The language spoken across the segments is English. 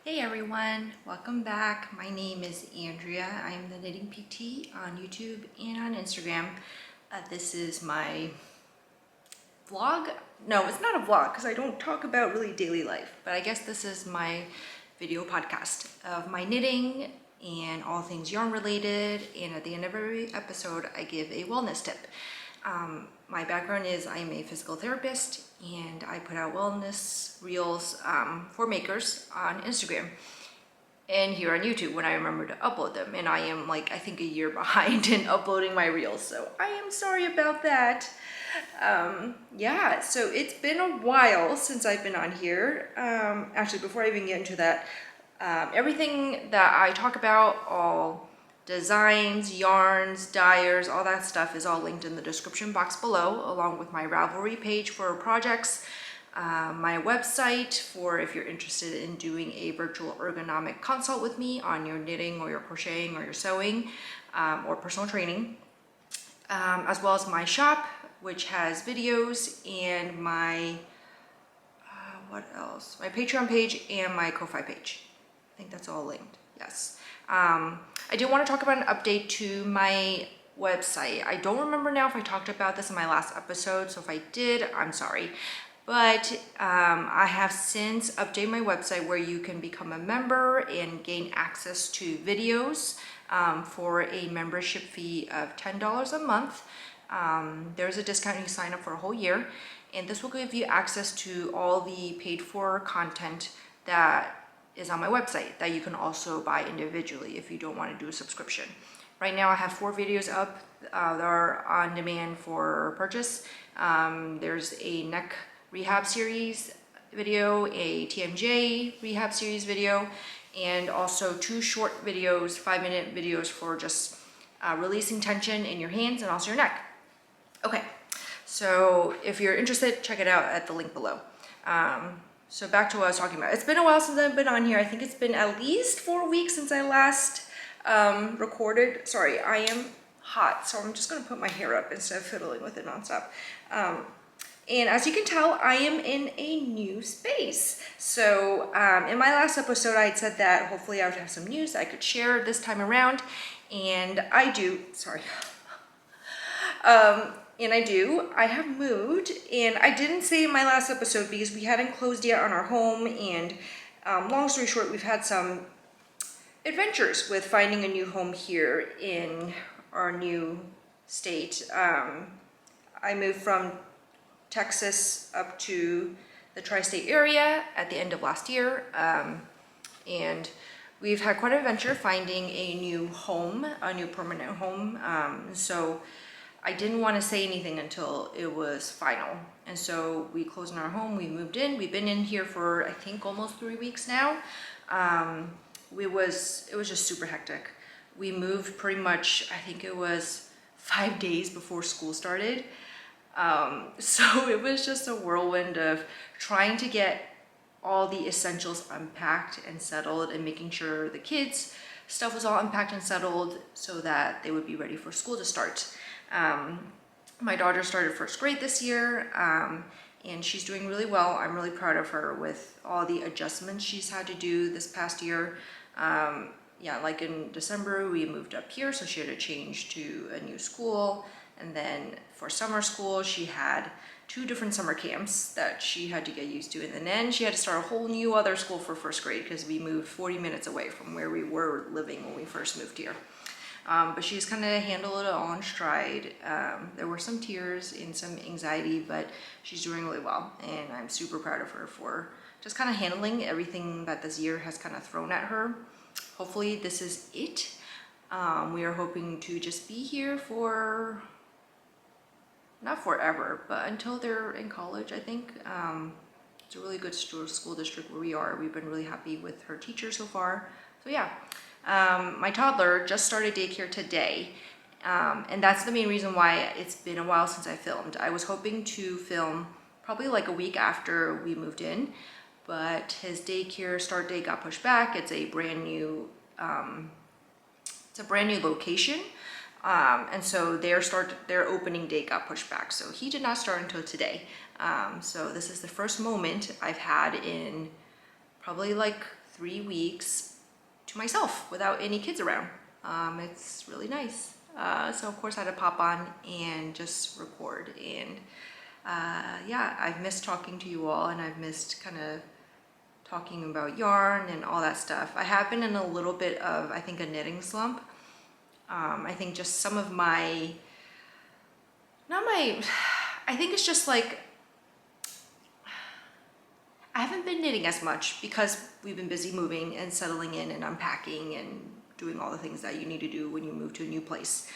Hey everyone, welcome back. My name is Andrea. I am the Knitting PT on YouTube and on Instagram. This is my vlog. No, it's not a vlog because I don't talk about really daily life, but I guess this is my video podcast of my knitting and all things yarn related. And at the end of every episode, I give a wellness tip. My background is I am a physical therapist and I put out wellness reels for makers on Instagram and here on YouTube when I remember to upload them. And I am like, I think a year behind in uploading my reels. So I am sorry about that. Yeah, so it's been a while since I've been on here. Actually, before I even get into that, everything that I talk about, all designs, yarns, dyers, all that stuff is all linked in the description box below, along with my Ravelry page for projects, my website for if you're interested in doing a virtual ergonomic consult with me on your knitting or your crocheting or your sewing or personal training, as well as my shop, which has videos, and my, what else? My Patreon page and my Ko-Fi page. I think that's all linked, yes. I did want to talk about an update to my website. I don't remember now if I talked about this in my last episode, so if I did, I'm sorry. But I have since updated my website where you can become a member and gain access to videos for a membership fee of $10 a month. There's a discount, you sign up for a whole year, and this will give you access to all the paid for content that is on my website that you can also buy individually if you don't want to do a subscription. Right now I have 4 videos up that are on demand for purchase. There's a neck rehab series video, a TMJ rehab series video, and also 2 short videos, 5-minute videos for just releasing tension in your hands and also your neck. Okay, so if you're interested, check it out at the link below. So back to what I was talking about. It's been a while since I've been on here. I think it's been at least 4 weeks since I last recorded. Sorry, I am hot, so I'm just gonna put my hair up instead of fiddling with it nonstop. And as you can tell, I am in a new space. So in my last episode, I had said that hopefully I would have some news I could share this time around, and I do, sorry. And I do. I have moved, and I didn't say in my last episode because we hadn't closed yet on our home, and long story short, we've had some adventures with finding a new home here in our new state. I moved from Texas up to the tri-state area at the end of last year, and we've had quite an adventure finding a new home, a new permanent home. So I didn't want to say anything until it was final. And so we closed on our home, we moved in. We've been in here for, I think, almost 3 weeks now. It was just super hectic. We moved pretty much, I think it was 5 days before school started. So it was just a whirlwind of trying to get all the essentials unpacked and settled and making sure the kids' stuff was all unpacked and settled so that they would be ready for school to start. My daughter started first grade this year, and she's doing really well. I'm really proud of her with all the adjustments she's had to do this past year. Yeah, like in December, we moved up here, so she had to change to a new school. And then for summer school, she had 2 different summer camps that she had to get used to. And then she had to start a whole new other school for first grade because we moved 40 minutes away from where we were living when we first moved here. But she's kind of handled it all in stride. There were some tears and some anxiety, but she's doing really well. And I'm super proud of her for just kind of handling everything that this year has kind of thrown at her. Hopefully this is it. We are hoping to just be here for, not forever, but until they're in college, I think. It's a really good school district where we are. We've been really happy with her teacher so far. So yeah. My toddler just started daycare today, and that's the main reason why it's been a while since I filmed. I was hoping to film probably like a week after we moved in, but his daycare start date got pushed back. It's a brand new location, and so their opening date got pushed back. So he did not start until today. So this is the first moment I've had in probably like 3 weeks to myself without any kids around. It's really nice. So of course I had to pop on and just record, and yeah, I've missed talking to you all, and I've missed kind of talking about yarn and all that stuff. I have been in a little bit of, I think, a knitting slump. I think just some of my, I think it's just like, I haven't been knitting as much because we've been busy moving and settling in and unpacking and doing all the things that you need to do when you move to a new place.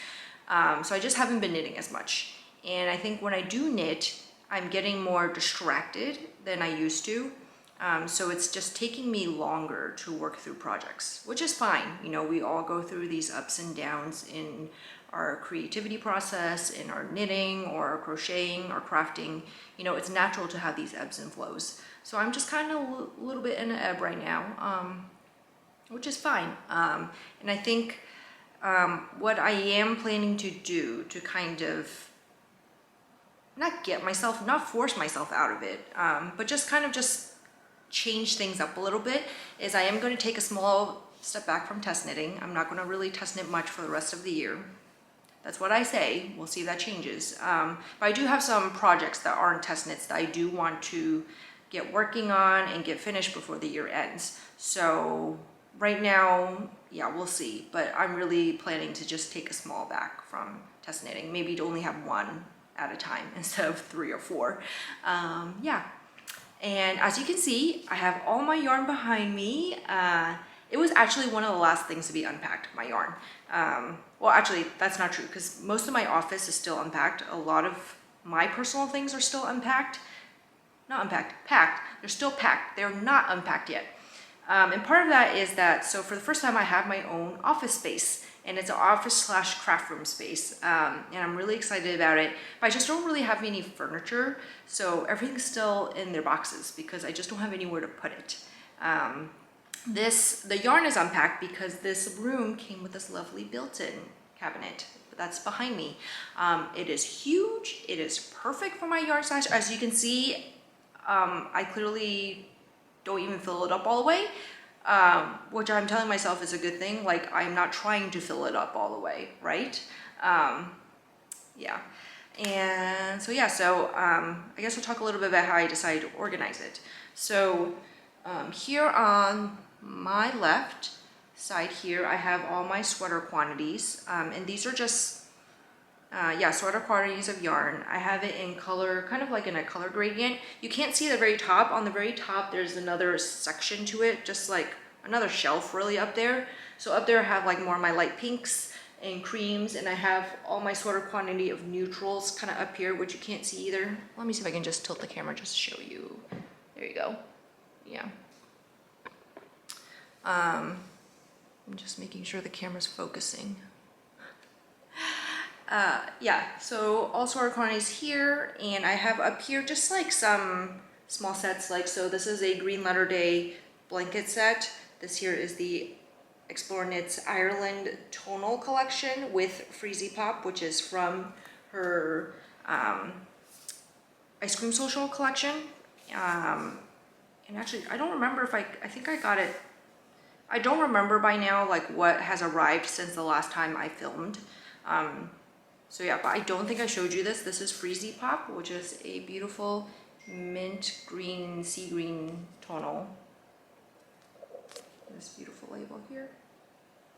So I just haven't been knitting as much. And I think when I do knit, I'm getting more distracted than I used to. So it's just taking me longer to work through projects, which is fine. You know, we all go through these ups and downs in our creativity process, in our knitting or our crocheting or crafting. You know, it's natural to have these ebbs and flows. So I'm just kind of a little bit in an ebb right now, which is fine. And I think what I am planning to do to kind of not force myself out of it, but just kind of just change things up a little bit, is I am going to take a small step back from test knitting. I'm not going to really test knit much for the rest of the year. That's what I say. We'll see if that changes. But I do have some projects that aren't test knits that I do want to get working on and get finished before the year ends. So right now, yeah, we'll see. But I'm really planning to just take a small back from test knitting, maybe to only have one at a time instead of 3 or 4. Yeah. And as you can see, I have all my yarn behind me. It was actually one of the last things to be unpacked, my yarn. Well, actually, that's not true, because most of my office is still unpacked. A lot of my personal things are still unpacked. Not unpacked, packed. They're still packed. They're not unpacked yet. And part of that is that, so for the first time, I have my own office space. And it's an office / craft room space, and I'm really excited about it. But I just don't really have any furniture, so everything's still in their boxes because I just don't have anywhere to put it. The yarn is unpacked because this room came with this lovely built-in cabinet that's behind me. It is huge. It is perfect for my yarn size. As you can see, I clearly don't even fill it up all the way. Which I'm telling myself is a good thing. Like, I'm not trying to fill it up all the way, right? Yeah. And so, yeah, I guess we'll talk a little bit about how I decided to organize it. So here on my left side here, I have all my sweater quantities. And these are just, sweater quantities of yarn. I have it in color, kind of like in a color gradient. You can't see the very top. On the very top, there's another section to it, just like another shelf really up there. So up there I have like more of my light pinks and creams, and I have all my sweater quantity of neutrals kind of up here, which you can't see either. Let me see if I can just tilt the camera just to show you. There you go. Yeah. I'm just making sure the camera's focusing. Yeah, so all sweater quantities here, and I have up here just like some small sets, like, so this is a Green Letter Day blanket set. This here is the Explore Knits Ireland tonal collection with Freezy Pop, which is from her Ice Cream Social collection. And actually, I don't remember if I think I got it. I don't remember by now like what has arrived since the last time I filmed. So yeah, but I don't think I showed you this. This is Freezy Pop, which is a beautiful mint green, sea green tonal. This beautiful label here.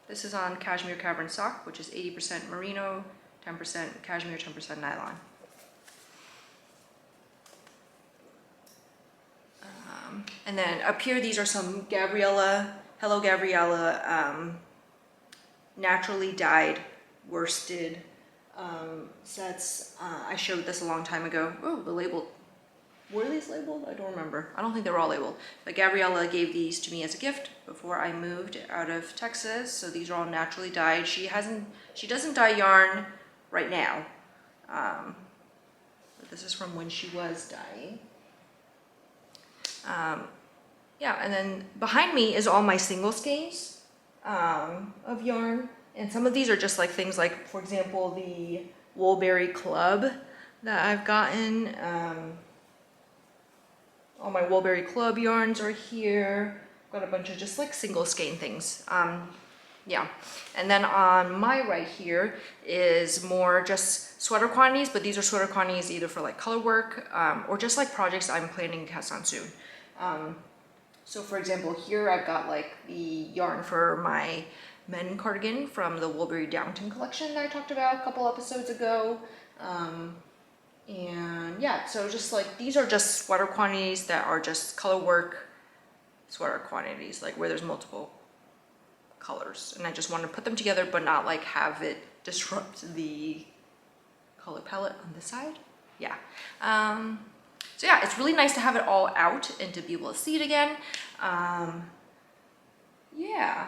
This is on Cashmere Cavern Sock, which is 80% merino, 10% cashmere, 10% nylon. And then up here, these are some Gabriella, Hello Gabriella, naturally dyed worsted sets. I showed this a long time ago. Oh, the label. Were these labeled? I don't remember. I don't think they were all labeled. But Gabriella gave these to me as a gift before I moved out of Texas. So these are all naturally dyed. She doesn't dye yarn right now. But this is from when she was dyeing. Yeah, and then behind me is all my single skeins of yarn. And some of these are just like things like, for example, the Woolberry Club that I've gotten. All my Woolberry Club yarns are here. got a bunch of just like single skein things. Yeah, and then on my right here is more just sweater quantities, but these are sweater quantities either for like color work or just like projects I'm planning to cast on soon. So for example, here I've got like the yarn for my men cardigan from the Woolberry Downton collection that I talked about a couple episodes ago. And yeah, so just like these are just sweater quantities that are just color work sweater quantities, like where there's multiple colors, and I just want to put them together but not like have it disrupt the color palette on this side. Yeah. So yeah, it's really nice to have it all out and to be able to see it again. Yeah,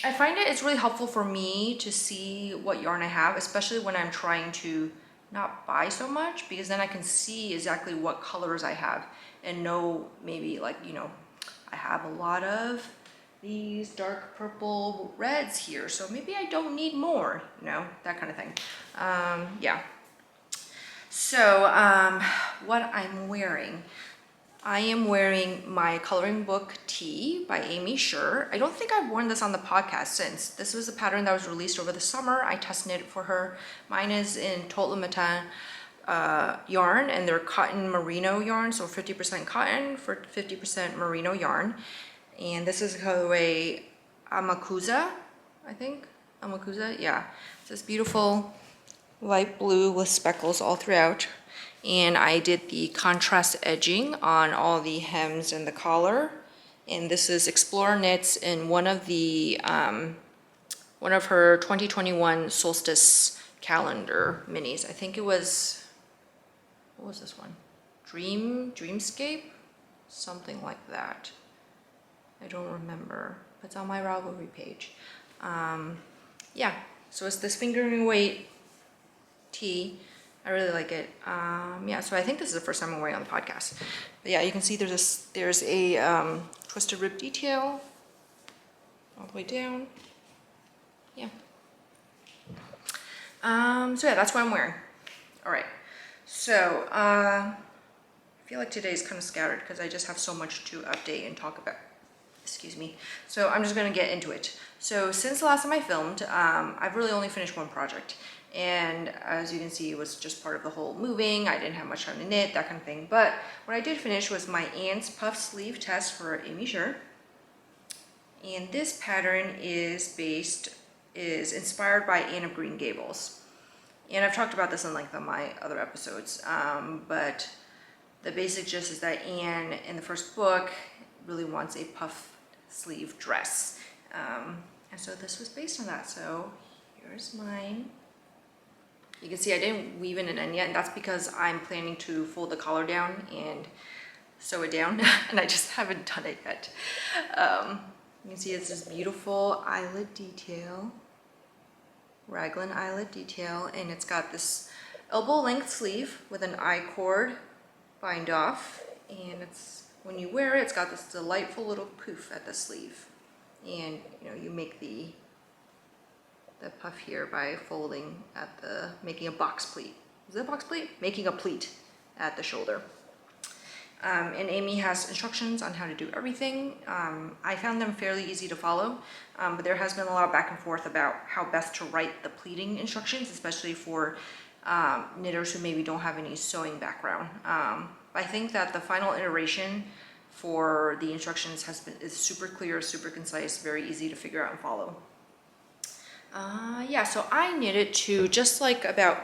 I find it's really helpful for me to see what yarn I have, especially when I'm trying to not buy so much, because then I can see exactly what colors I have and know maybe like, you know, I have a lot of these dark purple reds here, so maybe I don't need more, you know, that kind of thing. Yeah. So what I'm wearing, I am wearing my coloring book tee by Aimee Sher. I don't think I've worn this on the podcast since. This was a pattern that was released over the summer. I test knit it for her. Mine is in Tôle Matin yarn, and they're cotton merino yarn, so 50% cotton for 50% merino yarn. And this is the colorway Amakusa, I think. Amakusa, yeah. It's this beautiful light blue with speckles all throughout. And I did the contrast edging on all the hems and the collar. And this is Explore Knits in one of her 2021 solstice calendar minis. I think it was, what was this one? Dreamscape? Something like that. I don't remember. It's on my Ravelry page. Yeah, so it's this fingering weight tee. I really like it. Yeah, so I think this is the first time I'm wearing it on the podcast. But yeah, you can see there's a twisted rib detail all the way down. Yeah. So yeah, that's what I'm wearing. All right. So I feel like today's kind of scattered because I just have so much to update and talk about. Excuse me. So I'm just gonna get into it. So since the last time I filmed, I've really only finished one project. And as you can see, it was just part of the whole moving. I didn't have much time to knit, that kind of thing. But what I did finish was my Ants puff sleeve test for Aimee Sher. And this pattern is inspired by Anne of Green Gables. And I've talked about this in length on my other episodes. But the basic gist is that Anne, in the first book, really wants a puff sleeve dress. And so this was based on that. So here's mine. You can see I didn't weave in an end yet, and that's because I'm planning to fold the collar down and sew it down, and I just haven't done it yet. You can see it's this beautiful eyelet detail, raglan eyelet detail, and it's got this elbow length sleeve with an I-cord bind off, and it's, when you wear it, it's got this delightful little poof at the sleeve. And you know, you make the puff here by folding at making a box pleat. Is it a box pleat? Making a pleat at the shoulder. And Aimee has instructions on how to do everything. I found them fairly easy to follow, but there has been a lot of back and forth about how best to write the pleating instructions, especially for knitters who maybe don't have any sewing background. I think that the final iteration for the instructions is super clear, super concise, very easy to figure out and follow. Yeah, so I knitted to just like about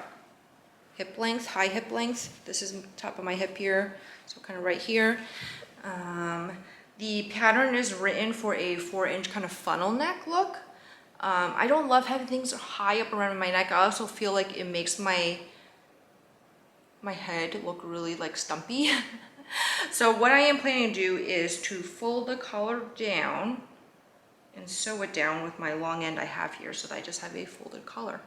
hip length, high hip length. This is top of my hip here, so kind of right here. The pattern is written for a 4-inch kind of funnel neck look. I don't love having things high up around my neck. I also feel like it makes my head look really like stumpy. So what I am planning to do is to fold the collar down and sew it down with my long end I have here, so that I just have a folded collar.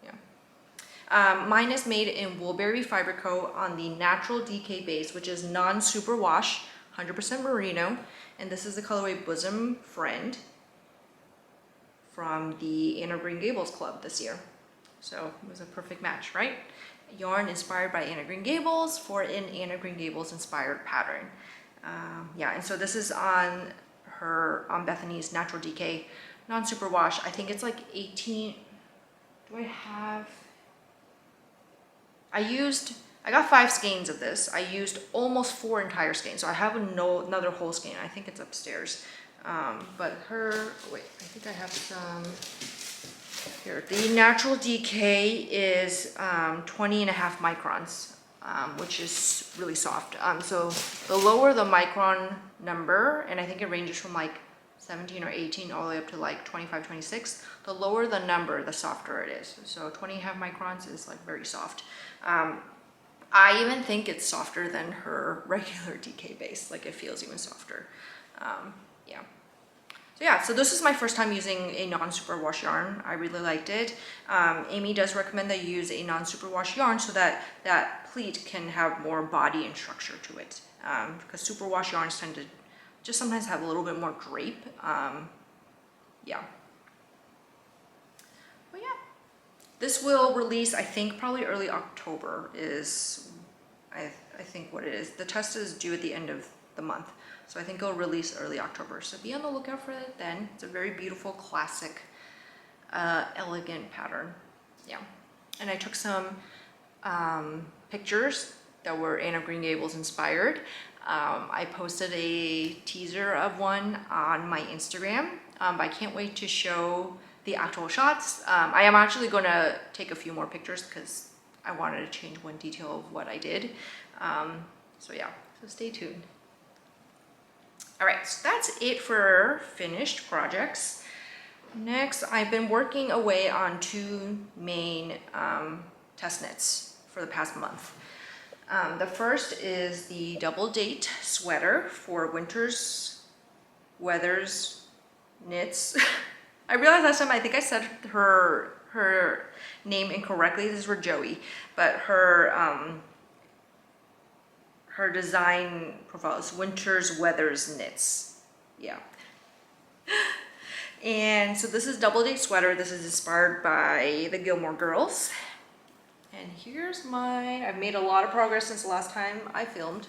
Yeah. Mine is made in Woolberry Fiber Co. on the Natural DK base, which is non-superwash, 100% merino, and this is the colorway Bosom Friend from the Anne of Green Gables Club this year. So it was a perfect match, right? Yarn inspired by Anne of Green Gables for an Anne of Green Gables inspired pattern. Yeah, and so this is on Bethany's Natural Decay non-superwash. I think it's like 18. Do I have? I got 5 skeins of this. I used almost 4 entire skeins, so I have another whole skein. I think it's upstairs. But wait, I think I have some here. The Natural Decay is 20.5 microns, which is really soft. So the lower the micron number, and I think it ranges from like 17 or 18 all the way up to like 25, 26, the lower the number, the softer it is. So 20.5 microns is like very soft. I even think it's softer than her regular DK base. Like it feels even softer. Yeah. So yeah, so this is my first time using a non-superwash yarn. I really liked it. Aimee does recommend that you use a non-superwash yarn so that that pleat can have more body and structure to it. Because superwash yarns tend to just sometimes have a little bit more drape. Yeah. But yeah. This will release, I think, probably early October is, I think what it is. The test is due at the end of the month. So I think it'll release early October. So be on the lookout for it then. It's a very beautiful, classic, elegant pattern. Yeah. And I took some pictures that were Anne of Green Gables inspired. I posted a teaser of one on my Instagram. I can't wait to show the actual shots. I am actually going to take a few more pictures because I wanted to change one detail of what I did. So yeah, so stay tuned. All right, so that's it for finished projects. Next, I've been working away on 2 main test knits for the past month. The first is the double date sweater for Winter's Weather's Knits. I realized last time I think I said her name incorrectly. This is for Joey, but her design profile is Winter's Weather's Knits. Yeah. And so this is double date sweater. This is inspired by the Gilmore Girls. And here's I've made a lot of progress since the last time I filmed.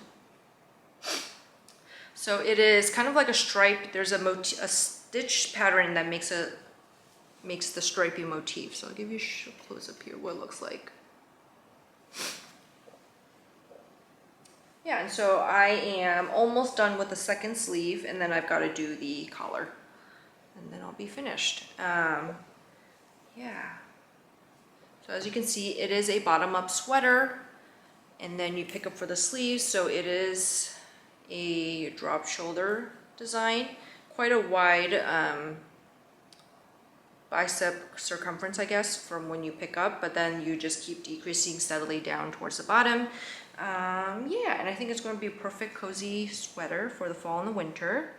So it is kind of like a stripe. There's a stitch pattern that makes the stripy motif. So I'll give you a close up here what it looks like. Yeah, and so I am almost done with the second sleeve, and then I've got to do the collar, and then I'll be finished. Yeah. So as you can see, it is a bottom-up sweater, and then you pick up for the sleeves. So it is a drop shoulder design, quite a wide bicep circumference, I guess, from when you pick up, but then you just keep decreasing steadily down towards the bottom. Yeah, and I think it's going to be a perfect cozy sweater for the fall and the winter.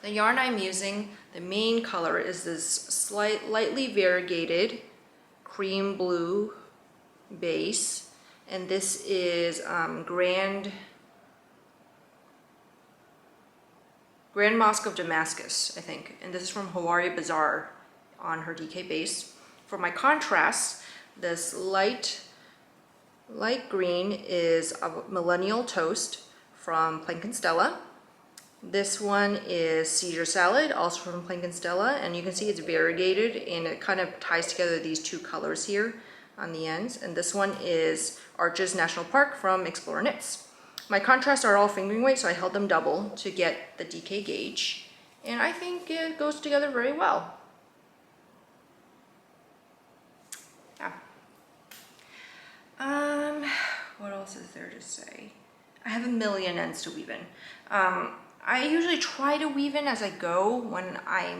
The yarn I'm using, the main color is this lightly variegated cream blue base, and this is Grand Mosque of Damascus, I think, and this is from Hawari Bazaar on her DK base. For my contrast, this light green is a Millennial Toast from Plank & Stella. This one is Caesar Salad, also from Plank & Stella, and you can see it's variegated and it kind of ties together these 2 colors here on the ends. And this one is Arches National Park from Explorer Knits. My contrasts are all fingering weight, so I held them double to get the DK gauge, and I think it goes together very well. Yeah. What else is there to say? I have a million ends to weave in. I usually try to weave in as I go when I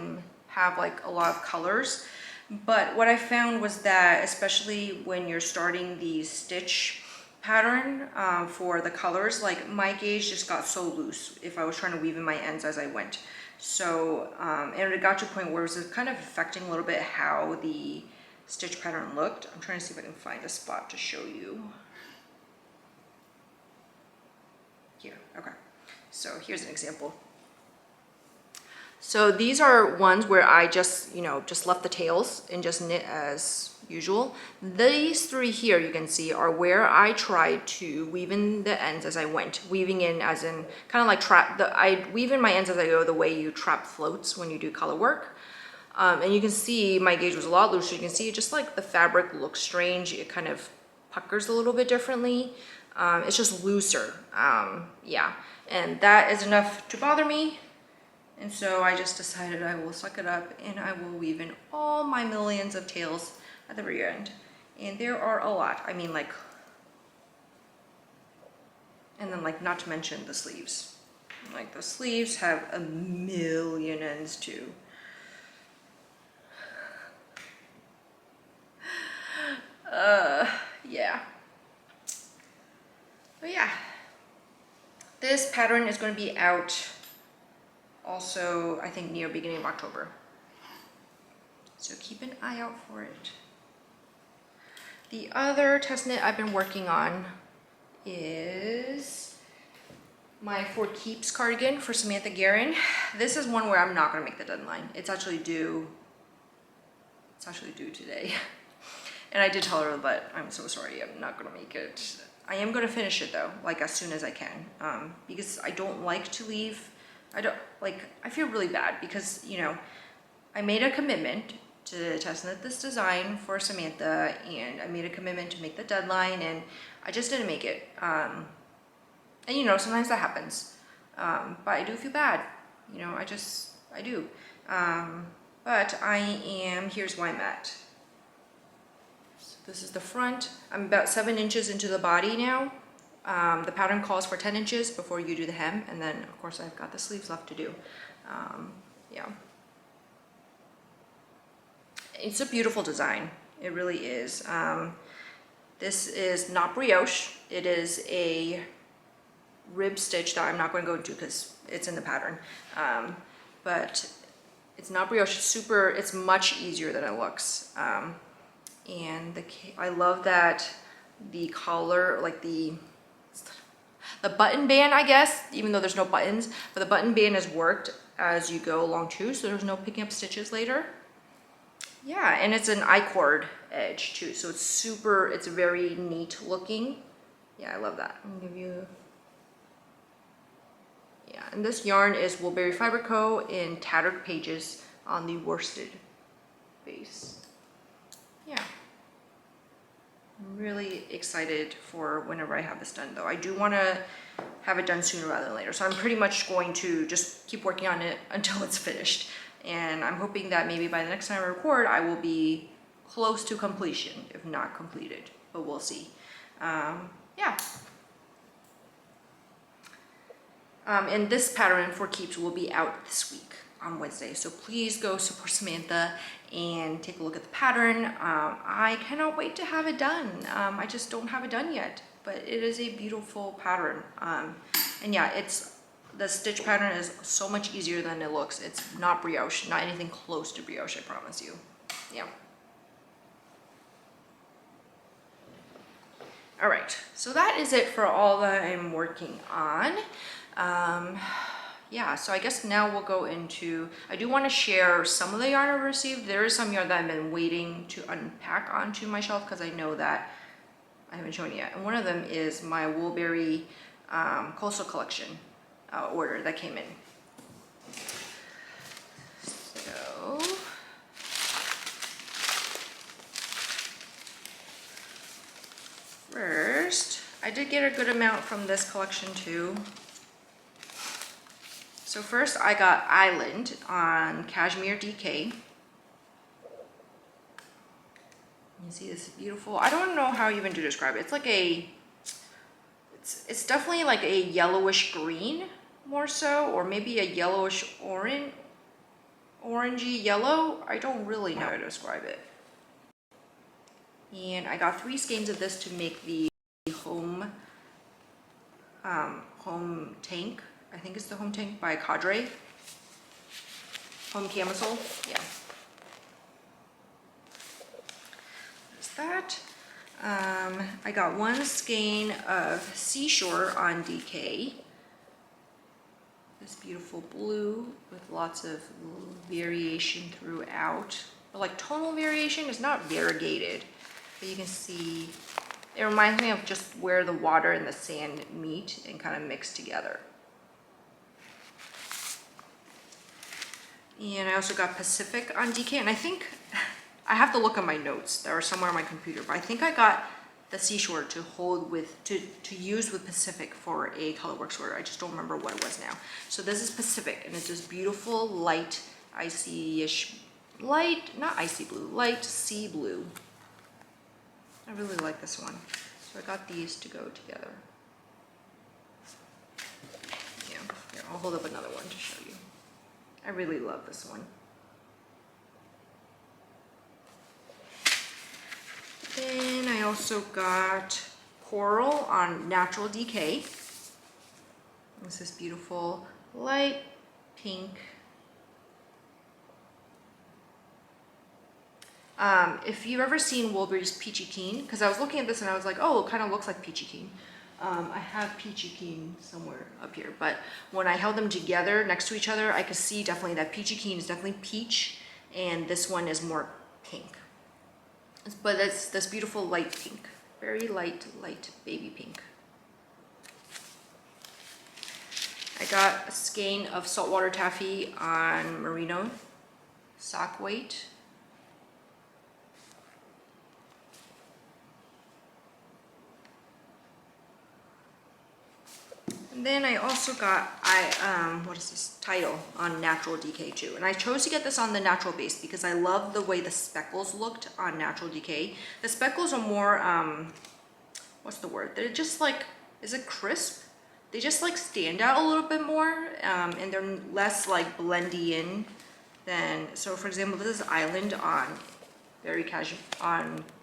have like a lot of colors, but what I found was that especially when you're starting the stitch pattern for the colors, like my gauge just got so loose if I was trying to weave in my ends as I went. So, and it got to a point where it was kind of affecting a little bit how the stitch pattern looked. I'm trying to see if I can find a spot to show you. Here, okay. So here's an example. So these are ones where I just left the tails and just knit as usual. These three here you can see are where I tried to weave in the ends as I went. Weaving in as in kind of like I weave in my ends as I go, the way you trap floats when you do color work. And you can see my gauge was a lot looser. You can see just like the fabric looks strange. It kind of puckers a little bit differently. It's just looser. Yeah, and that is enough to bother me. And so I just decided I will suck it up and I will weave in all my millions of tails at the rear end. And there are a lot. I mean, like, and then like not to mention the sleeves. Like the sleeves have a million ends too. Yeah. But yeah, this pattern is going to be out also, I think, near beginning of October. So keep an eye out for it. The other test knit I've been working on is my For Keeps cardigan for Samantha Guerin. This is one where I'm not going to make the deadline. It's actually due today. And I did tell her, but I'm so sorry, I'm not going to make it. I am going to finish it though, like as soon as I can, because I don't like to leave. I feel really bad because, you know, I made a commitment to test knit this design for Samantha, and I made a commitment to make the deadline, and I just didn't make it. And you know, sometimes that happens, but I do feel bad, you know, I do. But here's why I'm at. So this is the front. I'm about 7 inches into the body now. The pattern calls for 10 inches before you do the hem, and then of course I've got the sleeves left to do. Yeah. It's a beautiful design. It really is. This is not brioche. It is a rib stitch that I'm not going to go into because it's in the pattern. But it's not brioche. It's much easier than it looks. And I love that the collar, like the button band, I guess, even though there's no buttons, but the button band has worked as you go along too, so there's no picking up stitches later. Yeah, and it's an I-cord edge too, so it's very neat looking. Yeah, I love that. I'm gonna give you, yeah, and this yarn is Woolberry Fiber Co. in Tattered Pages on the worsted base. Yeah. I'm really excited for whenever I have this done though. I do want to have it done sooner rather than later. So I'm pretty much going to just keep working on it until it's finished. And I'm hoping that maybe by the next time I record, I will be close to completion, if not completed, but we'll see. Yeah. And this pattern For Keeps will be out this week on Wednesday. So please go support Samantha and take a look at the pattern. I cannot wait to have it done. I just don't have it done yet, but it is a beautiful pattern. And yeah, the stitch pattern is so much easier than it looks. It's not brioche, not anything close to brioche, I promise you. Yeah. All right, so that is it for all that I'm working on. Yeah, so I guess now we'll go into, I do want to share some of the yarn I've received. There is some yarn that I've been waiting to unpack onto my shelf because I know that I haven't shown it yet. And one of them is my Woolberry Coastal Collection order that came in. So, first, I did get a good amount from this collection too. So first I got Island on Cashmere DK. You can see this beautiful, I don't know how even to describe it. It's like it's definitely like a yellowish green more so, or maybe a yellowish orangey yellow. I don't really know how to describe it. And I got 3 skeins of this to make the home tank. I think it's the home tank by Cadre. Home camisole, yeah. There's that. I got 1 skein of Seashore on DK. This beautiful blue with lots of variation throughout. like tonal variation. It's not variegated, but you can see it reminds me of just where the water and the sand meet and kind of mix together. And I also got Pacific on DK, and I think I have to look at my notes that are somewhere on my computer, but I think I got the Seashore to hold with, to use with Pacific for a Colorworks order. I just don't remember what it was now. So this is Pacific, and it's this beautiful light, icy-ish, light, not icy blue, light sea blue. I really like this one. So I got these to go together. Yeah, here, I'll hold up another one to show you. I really love this one. Then I also got Coral on Natural Decay. This is beautiful light pink. If you've ever seen Wolbury's Peachy Keen, because I was looking at this and I was like, oh, it kind of looks like Peachy Keen. I have Peachy Keen somewhere up here, but when I held them together next to each other, I could see definitely that Peachy Keen is definitely peach, and this one is more pink. But it's this beautiful light pink, very light baby pink. I got a skein of saltwater taffy on merino sock weight. And then I also got, what is this, Tidal on Natural Decay too. And I chose to get this on the natural base because I love the way the speckles looked on Natural Decay. The speckles are more, what's the word? They're just like, is it crisp? They just like stand out a little bit more, and they're less like blendy in than, so for example, this is Island on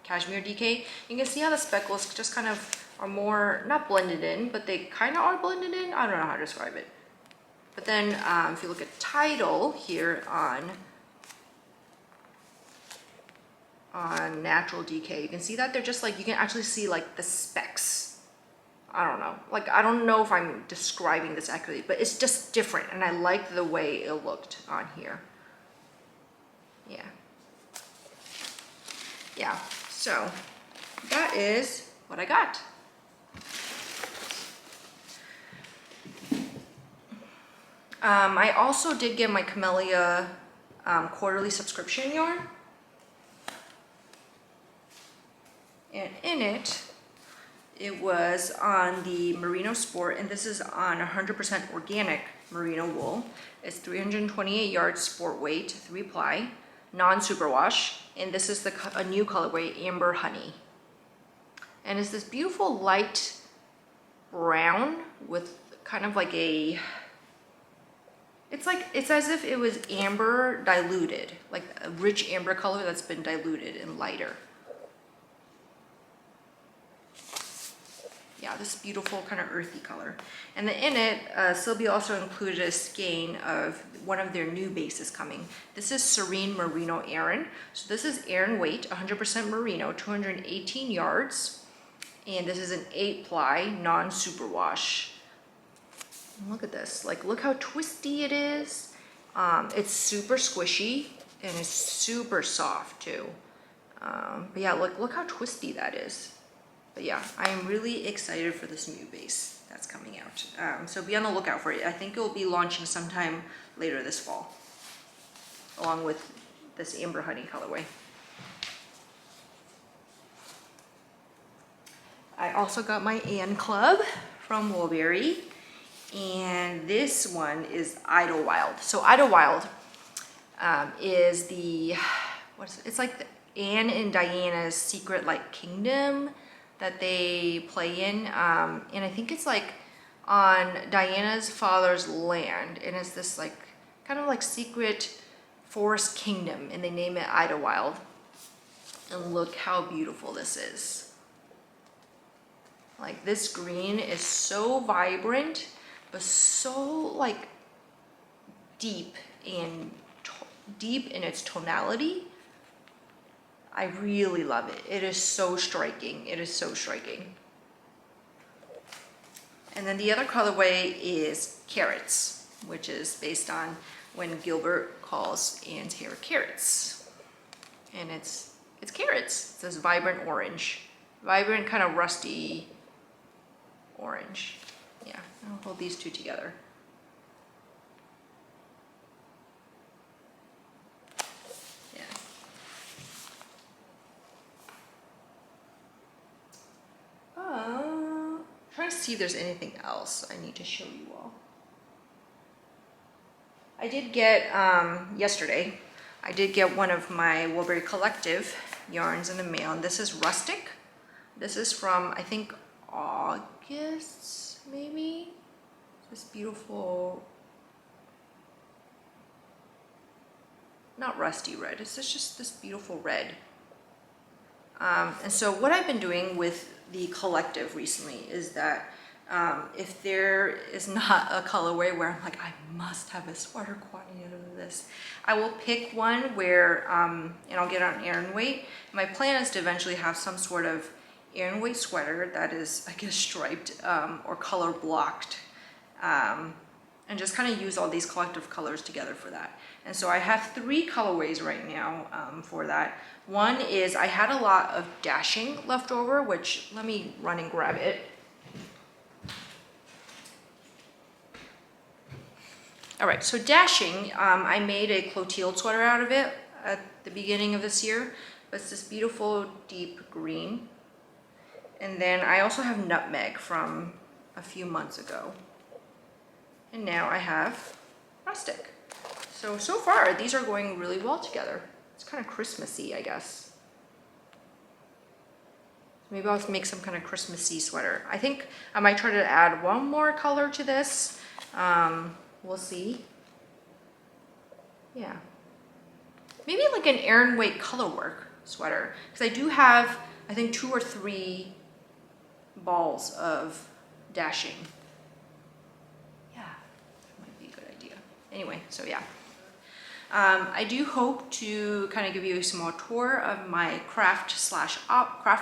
Cashmere Decay. You can see how the speckles just kind of are more, not blended in, but they kind of are blended in. I don't know how to describe it. But then if you look at Tidal here on Natural Decay, you can see that they're just like, you can actually see like the specks. I don't know. Like, I don't know if I'm describing this accurately, but it's just different. And I like the way it looked on here. Yeah. Yeah, so that is what I got. I also did get my Camellia quarterly subscription yarn. And in it, it was on the Merino Sport, and this is on 100% organic merino wool. It's 328 yards sport weight, 3-ply, non-superwash, and this is a new colorway, Amber Honey. And it's this beautiful light brown with kind of like a, it's as if it was amber diluted, like a rich amber color that's been diluted and lighter. Yeah, this beautiful kind of earthy color. And then in it, Sylvia also included a skein of one of their new bases coming. This is Serene Merino Aran. So this is Aran weight, 100% merino, 218 yards. And this is an 8-ply, non-superwash. Look at this, like look how twisty it is. It's super squishy and it's super soft too. But yeah, look how twisty that is. But yeah, I am really excited for this new base that's coming out. So be on the lookout for it. I think it will be launching sometime later this fall, along with this Amber Honey colorway. I also got my Ann Club from Wolbury, and this one is Idlewild. So Idlewild is the, it's like the Anne and Diana's secret like kingdom that they play in, and I think it's like on Diana's father's land, and it's this like kind of like secret forest kingdom, and they name it Idlewild. And look how beautiful this is. Like this green is so vibrant, but so like deep in its tonality. I really love it. It is so striking. It is so striking. And then the other colorway is Carrots, which is based on when Gilbert calls Anne's hair carrots. and it's carrots. It says vibrant orange, vibrant kind of rusty orange. Yeah, I'll hold these two together. Yeah. Trying to see if there's anything else I need to show you all. I did get, yesterday, I did get one of my Woolberry Collective yarns in the mail, and this is Rustic. This is from, I think, August, maybe? This beautiful, not rusty red, it's just this beautiful red. And so what I've been doing with the Collective recently is that if there is not a colorway where I'm like, I must have a sweater quantity out of this, I will pick one where, and I'll get on Aran weight. My plan is to eventually have some sort of Aran weight sweater that is, I guess, striped or color blocked, and just kind of use all these collective colors together for that. And so I have 3 colorways right now for that. One is I had a lot of dashing left over, which let me run and grab it. All right, so dashing, I made a Clotilde sweater out of it at the beginning of this year. It's this beautiful deep green. And then I also have Nutmeg from a few months ago. And now I have Rustic. So far, these are going really well together. It's kind of Christmassy, I guess. Maybe I'll make some kind of Christmassy sweater. I think I might try to add one more color to this. We'll see. Yeah. Maybe like an Aran weight colorwork sweater. Because I do have, I think, 2 or 3 balls of dashing. Yeah, that might be a good idea. Anyway, so yeah. I do hope to kind of give you a small tour of my craft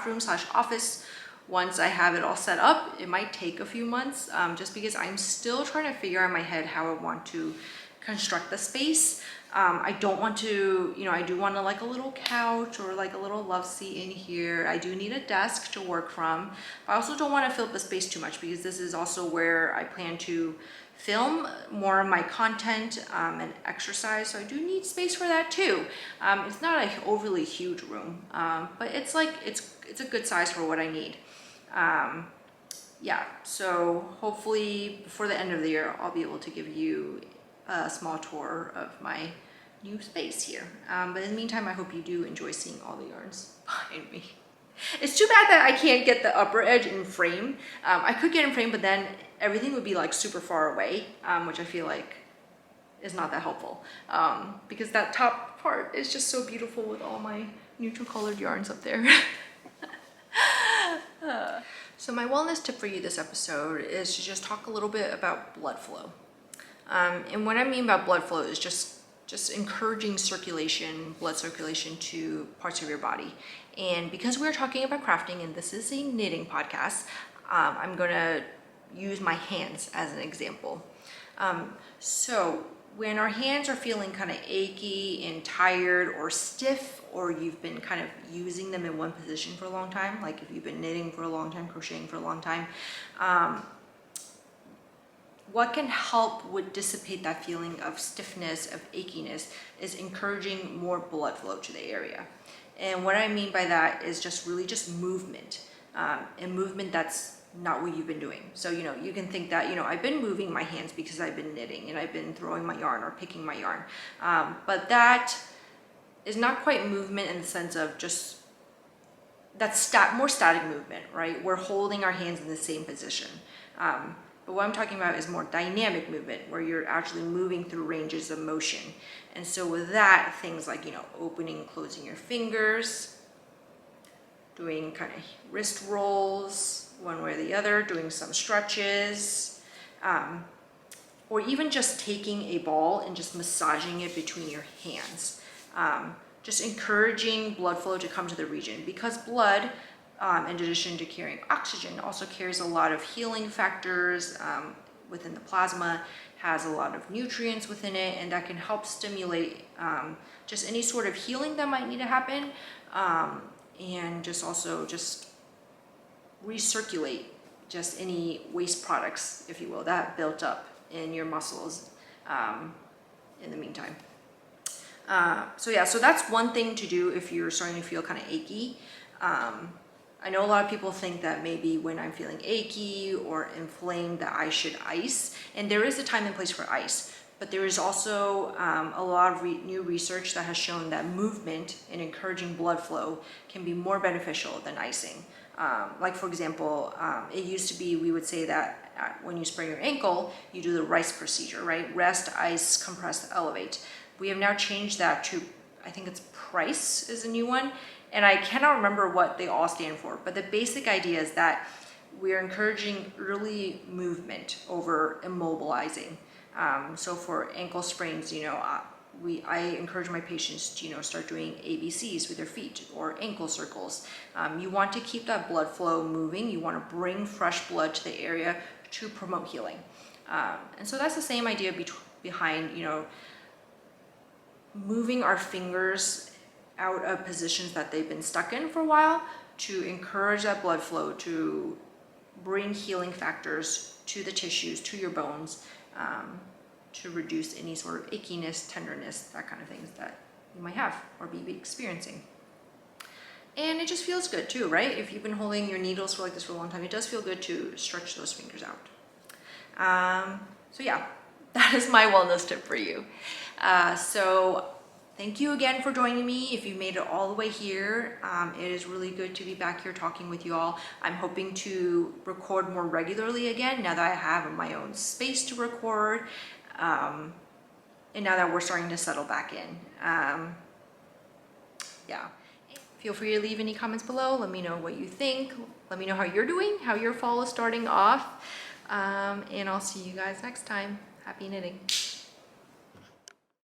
room / office once I have it all set up. It might take a few months just because I'm still trying to figure out in my head how I want to construct the space. I don't want to, I do want to like a little couch or like a little love seat in here. I do need a desk to work from, but I also don't want to fill up the space too much because this is also where I plan to film more of my content and exercise. So I do need space for that too. It's not an overly huge room, but it's like, it's a good size for what I need. Yeah, so hopefully before the end of the year, I'll be able to give you a small tour of my new space here. But in the meantime, I hope you do enjoy seeing all the yarns behind me. It's too bad that I can't get the upper edge in frame. I could get in frame, but then everything would be like super far away, which I feel like is not that helpful. Because that top part is just so beautiful with all my neutral colored yarns up there. So my wellness tip for you this episode is to just talk a little bit about blood flow. And what I mean by blood flow is just encouraging blood circulation to parts of your body. And because we're talking about crafting and this is a knitting podcast, I'm gonna use my hands as an example. So when our hands are feeling kind of achy and tired or stiff, or you've been kind of using them in one position for a long time, like if you've been knitting for a long time, crocheting for a long time, what can help would dissipate that feeling of stiffness, of achiness, is encouraging more blood flow to the area. And what I mean by that is just really just movement, and movement that's not what you've been doing. So, you can think that, I've been moving my hands because I've been knitting and I've been throwing my yarn or picking my yarn. But that is not quite movement in the sense of just, that's more static movement, right? We're holding our hands in the same position. But what I'm talking about is more dynamic movement where you're actually moving through ranges of motion. And so with that, things like, opening and closing your fingers, doing kind of wrist rolls one way or the other, doing some stretches, or even just taking a ball and just massaging it between your hands. Just encouraging blood flow to come to the region, because blood, in addition to carrying oxygen, also carries a lot of healing factors, within the plasma, has a lot of nutrients within it, and that can help stimulate just any sort of healing that might need to happen, and just also just recirculate just any waste products, if you will, that built up in your muscles in the meantime. So yeah, so that's one thing to do if you're starting to feel kind of achy. I know a lot of people think that maybe when I'm feeling achy or inflamed that I should ice, and there is a time and place for ice, but there is also a lot of new research that has shown that movement and encouraging blood flow can be more beneficial than icing. Like for example, it used to be, we would say that when you sprain your ankle, you do the RICE procedure, right? Rest, ice, compress, elevate. We have now changed that to, I think it's PRICE is a new one. And I cannot remember what they all stand for, but the basic idea is that we're encouraging early movement over immobilizing. So for ankle sprains, you know, I encourage my patients to, you know, start doing ABCs with their feet or ankle circles. You want to keep that blood flow moving. You want to bring fresh blood to the area to promote healing. And so that's the same idea behind, you know, moving our fingers out of positions that they've been stuck in for a while to encourage that blood flow, to bring healing factors to the tissues, to your bones, to reduce any sort of achiness, tenderness, that kind of things that you might have or be experiencing. And it just feels good too, right? If you've been holding your needles for like this for a long time, it does feel good to stretch those fingers out. So yeah, that is my wellness tip for you. So thank you again for joining me. If you made it all the way here, it is really good to be back here talking with you all. I'm hoping to record more regularly again now that I have my own space to record, and now that we're starting to settle back in. Yeah. Feel free to leave any comments below. Let me know what you think. Let me know how you're doing, how your fall is starting off. And I'll see you guys next time. Happy knitting.